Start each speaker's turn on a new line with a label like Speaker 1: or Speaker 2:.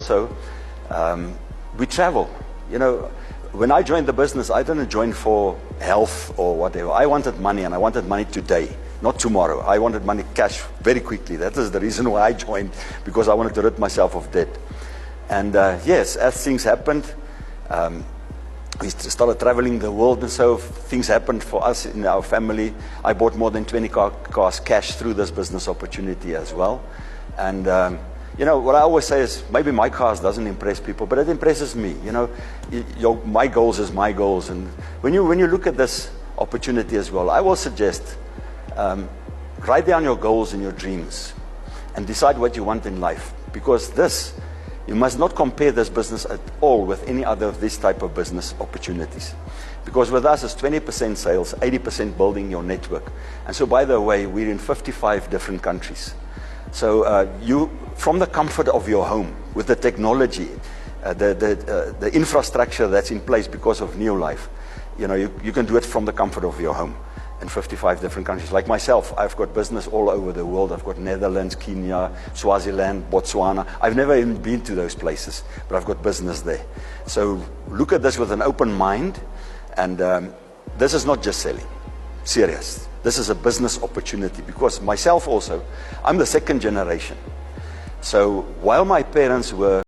Speaker 1: So we travel. You know, when I joined the business, I didn't join for health or whatever. I wanted money, and I wanted money today, not tomorrow. I wanted money cash very quickly. That is the reason why I joined, because I wanted to rid myself of debt. And yes, as things happened, we started traveling the world, and so things happened for us in our family. I bought more than 20 cars cash through this business opportunity as well. And you know, what I always say is, maybe my cars doesn't impress people, but it impresses me. You know, my goals is my goals. And when you look at this opportunity as well, I will suggest, write down your goals and your dreams and decide what you want in life. Because this, you must not compare this business at all with any other of this type of business opportunities. Because with us, it's 20% sales, 80% building your network. And so, by the way, we're in 55 different countries. So you, from the comfort of your home, with the technology, the infrastructure that's in place because of New Life, you know, you can do it from the comfort of your home in 55 different countries. Like myself, I've got business all over the world. I've got Netherlands, Kenya, Swaziland, Botswana. I've never even been to those places, but I've got business there. So look at this with an open mind, and this is not just selling. Serious. This is a business opportunity, because myself also, I'm the second generation. So while my parents were